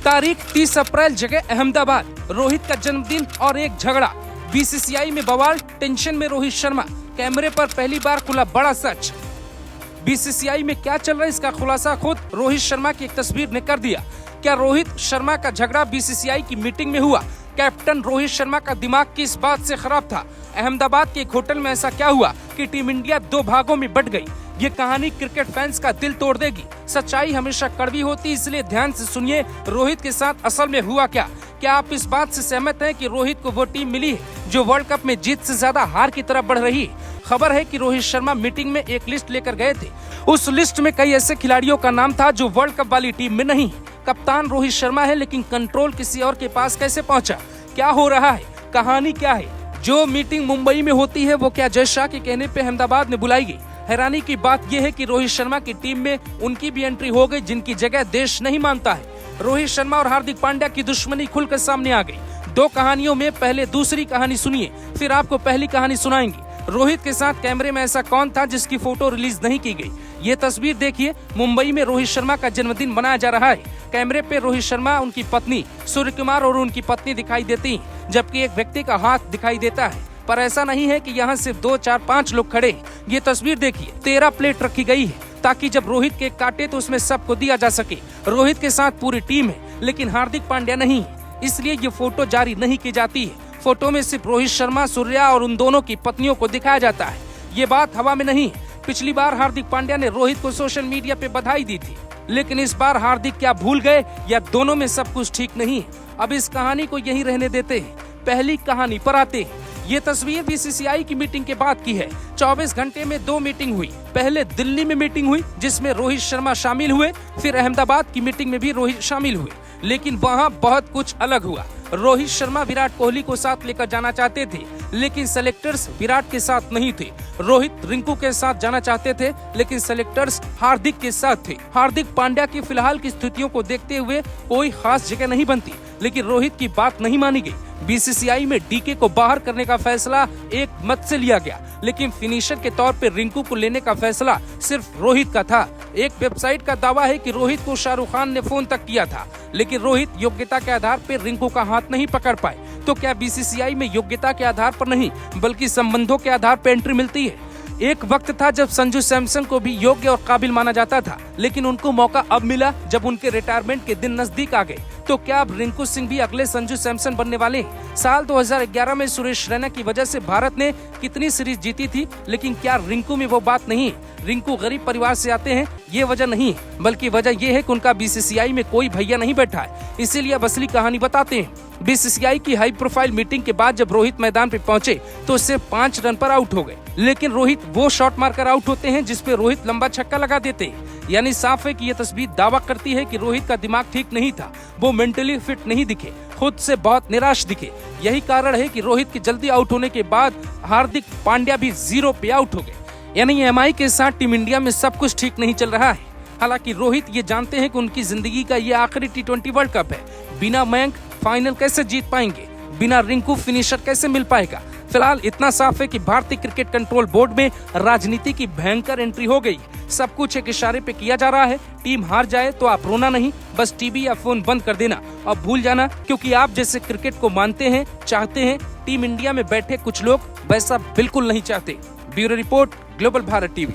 तारीख 30 अप्रैल, जगह अहमदाबाद। रोहित का जन्मदिन और एक झगड़ा। बीसीसीआई में बवाल, टेंशन में रोहित शर्मा। कैमरे पर पहली बार खुला बड़ा सच। बीसीसीआई में क्या चल रहा है इसका खुलासा खुद रोहित शर्मा की एक तस्वीर ने कर दिया। क्या रोहित शर्मा का झगड़ा बीसीसीआई की मीटिंग में हुआ? कैप्टन रोहित शर्मा का दिमाग किस बात से खराब था? अहमदाबाद के एक होटल में ऐसा क्या हुआ कि टीम इंडिया 2 भागों में बट गई? ये कहानी क्रिकेट फैंस का दिल तोड़ देगी। सच्चाई हमेशा कड़वी होती, इसलिए ध्यान से सुनिए रोहित के साथ असल में हुआ क्या। क्या आप इस बात से सहमत हैं कि रोहित को वो टीम मिली है जो वर्ल्ड कप में जीत से ज्यादा हार की तरफ बढ़ रही है? खबर है कि रोहित शर्मा मीटिंग में एक लिस्ट लेकर गए थे। उस लिस्ट में कई ऐसे खिलाड़ियों का नाम था जो वर्ल्ड कप वाली टीम में नहीं। कप्तान रोहित शर्मा है, लेकिन कंट्रोल किसी और के पास कैसे पहुंचा? क्या हो रहा है? कहानी क्या है? जो मीटिंग मुंबई में होती है वो क्या जय शाह के कहने पे अहमदाबाद में बुलाई गई? हैरानी की बात यह है कि रोहित शर्मा की टीम में उनकी भी एंट्री हो गई जिनकी जगह देश नहीं मानता है। रोहित शर्मा और हार्दिक पांड्या की दुश्मनी खुलकर सामने आ गई। 2 कहानियों में पहले दूसरी कहानी सुनिए, फिर आपको पहली कहानी सुनाएंगे। रोहित के साथ कैमरे में ऐसा कौन था जिसकी फोटो रिलीज नहीं की गई? ये तस्वीर देखिए। मुंबई में रोहित शर्मा का जन्मदिन मनाया जा रहा है। कैमरे पे रोहित शर्मा, उनकी पत्नी सूर्य कुमार और उनकी पत्नी दिखाई देती हैं, जबकि एक व्यक्ति का हाथ दिखाई देता है। पर ऐसा नहीं है कि यहाँ सिर्फ 2, 4, 5 लोग खड़े हैं। ये तस्वीर देखिए, 13 प्लेट रखी गई है ताकि जब रोहित केक काटे तो उसमें सबको दिया जा सके। रोहित के साथ पूरी टीम है, लेकिन हार्दिक पांड्या नहीं है, इसलिए ये फोटो जारी नहीं की जाती है। फोटो में सिर्फ रोहित शर्मा, सूर्या और उन दोनों की पत्नियों को दिखाया जाता है। ये बात हवा में नहीं है। पिछली बार हार्दिक पांड्या ने रोहित को सोशल मीडिया पे बधाई दी थी, लेकिन इस बार हार्दिक क्या भूल गए या दोनों में सब कुछ ठीक नहीं है? अब इस कहानी को यहीं रहने देते हैं, पहली कहानी पर आते हैं। ये तस्वीर बीसीसीआई की मीटिंग के बाद की है। 24 घंटे में 2 मीटिंग हुई। पहले दिल्ली में मीटिंग हुई जिसमें रोहित शर्मा शामिल हुए, फिर अहमदाबाद की मीटिंग में भी रोहित शामिल हुए, लेकिन वहाँ बहुत कुछ अलग हुआ। रोहित शर्मा विराट कोहली को साथ लेकर जाना चाहते थे, लेकिन सेलेक्टर्स विराट के साथ नहीं थे। रोहित रिंकू के साथ जाना चाहते थे, लेकिन सेलेक्टर्स हार्दिक के साथ थे। हार्दिक पांड्या की फिलहाल की स्थितियों को देखते हुए कोई खास जगह नहीं बनती, लेकिन रोहित की बात नहीं मानी गई। बीसीसीआई में डीके को बाहर करने का फैसला एक मत से लिया गया, लेकिन फिनिशर के तौर पर रिंकू को लेने का फैसला सिर्फ रोहित का था। एक वेबसाइट का दावा है कि रोहित को शाहरुख खान ने फोन तक किया था, लेकिन रोहित योग्यता के आधार पर रिंकू का हाथ नहीं पकड़ पाए। तो क्या बीसीसीआई में योग्यता के आधार पर नहीं बल्कि संबंधों के आधार पर एंट्री मिलती है? एक वक्त था जब संजू सैमसन को भी योग्य और काबिल माना जाता था, लेकिन उनको मौका अब मिला जब उनके रिटायरमेंट के दिन नजदीक आ गए। तो क्या अब रिंकू सिंह भी अगले संजू सैमसन बनने वाले हैं? साल 2011 में सुरेश रैना की वजह से भारत ने कितनी सीरीज जीती थी, लेकिन क्या रिंकू में वो बात नहीं है? रिंकू गरीब परिवार से आते हैं, ये वजह नहीं है, बल्कि वजह ये है कि उनका बीसीसीआई में कोई भैया नहीं बैठा है। इसीलिए अब असली कहानी बताते हैं। बीसीसीआई की हाई प्रोफाइल मीटिंग के बाद जब रोहित मैदान पे पहुंचे तो सिर्फ 5 रन पर आउट हो गए, लेकिन रोहित वो शॉट मारकर आउट होते हैं जिसपे रोहित लंबा छक्का लगा देते हैं। यानी साफ है कि ये तस्वीर दावा करती है कि रोहित का दिमाग ठीक नहीं था, वो मेंटली फिट नहीं दिखे, खुद से बहुत निराश दिखे। यही कारण है कि रोहित के जल्दी आउट होने के बाद हार्दिक पांड्या भी 0 पे आउट हो गए। यानी एमआई के साथ टीम इंडिया में सब कुछ ठीक नहीं चल रहा है। हालांकि रोहित ये जानते हैं कि उनकी जिंदगी का ये आखिरी T20 वर्ल्ड कप है। बिना मयंक फाइनल कैसे जीत पाएंगे? बिना रिंकू फिनिशर कैसे मिल पाएगा? फिलहाल इतना साफ है कि भारतीय क्रिकेट कंट्रोल बोर्ड में राजनीति की भयंकर एंट्री हो गई। सब कुछ एक इशारे पे किया जा रहा है। टीम हार जाए तो आप रोना नहीं, बस टीवी या फोन बंद कर देना और भूल जाना, क्योंकि आप जैसे क्रिकेट को मानते हैं, चाहते हैं, टीम इंडिया में बैठे कुछ लोग वैसा बिल्कुल नहीं चाहते। Bureau report, global Bharat TV.